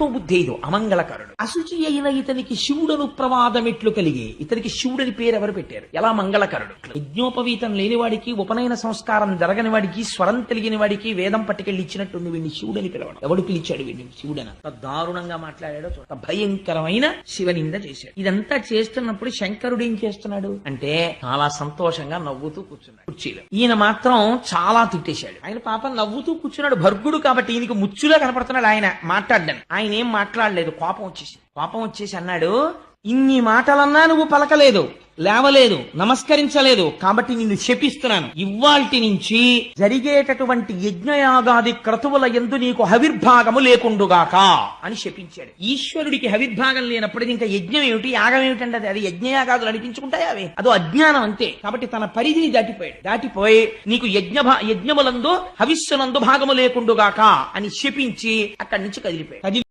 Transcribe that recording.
ఆత్మబుద్ధేదో అమంగళకరుడు. అశుచి అయిన ఇతనికి శివుడను ప్రమాదమెట్లు కలిగి, ఇతనికి శివుడని పేరు ఎవరు పెట్టారు? ఎలా మంగళకరుడు. యజ్ఞోపవీతం లేనివాడికి, ఉపనయన సంస్కారం జరగని వాడికి, స్వరం తెలియని వాడికి వేదం పట్టుకెళ్ళి ఇచ్చినట్టుంది వీడిని శివుడని పిలవడం. ఎవడు పిలిచాడు వీడిని శివుడని? దారుణంగా మాట్లాడాడో చూడ, భయంకరమైన శివనింద చేశాడు. ఇదంతా చేస్తున్నప్పుడు శంకరుడు ఏం చేస్తున్నాడు అంటే చాలా సంతోషంగా నవ్వుతూ కూర్చున్నాడు కుర్చీలో. ఈయన మాత్రం చాలా తిట్టేశాడు. ఆయన పాపం నవ్వుతూ కూర్చున్నాడు, భర్గుడు కాబట్టి ఈయనకి ముచ్చులా కనపడుతున్నాడు ఆయన మాట్లాడ్డాను. ఆయన ఏం మాట్లాడలేదు, కోపం వచ్చేసి అన్నాడు, ఇన్ని మాటలన్నా నువ్వు పలకలేదు, లేవలేదు, నమస్కరించలేదు, కాబట్టి నిన్ను శపిస్తున్నాను. ఇవ్వాల్టి నుంచి జరిగేటటువంటి యజ్ఞయాగాది క్రతువుల యందు నీకు హవిర్భాగము లేకుండుగాక అని శపించాడు. ఈశ్వరుడికి హవిర్భాగం లేనప్పుడు ఇంకా యజ్ఞం ఏమిటి, యాగం ఏమిటంటే అది యజ్ఞయాగాదులు అనిపించుకుంటాయి, అవి అదో అజ్ఞానం అంతే. కాబట్టి తన పరిధిని దాటిపోయి నీకు యజ్ఞములందు హవిస్సునందు భాగము లేకుండుగాక అని శపించి అక్కడి నుంచి కదిలిపోయాడు.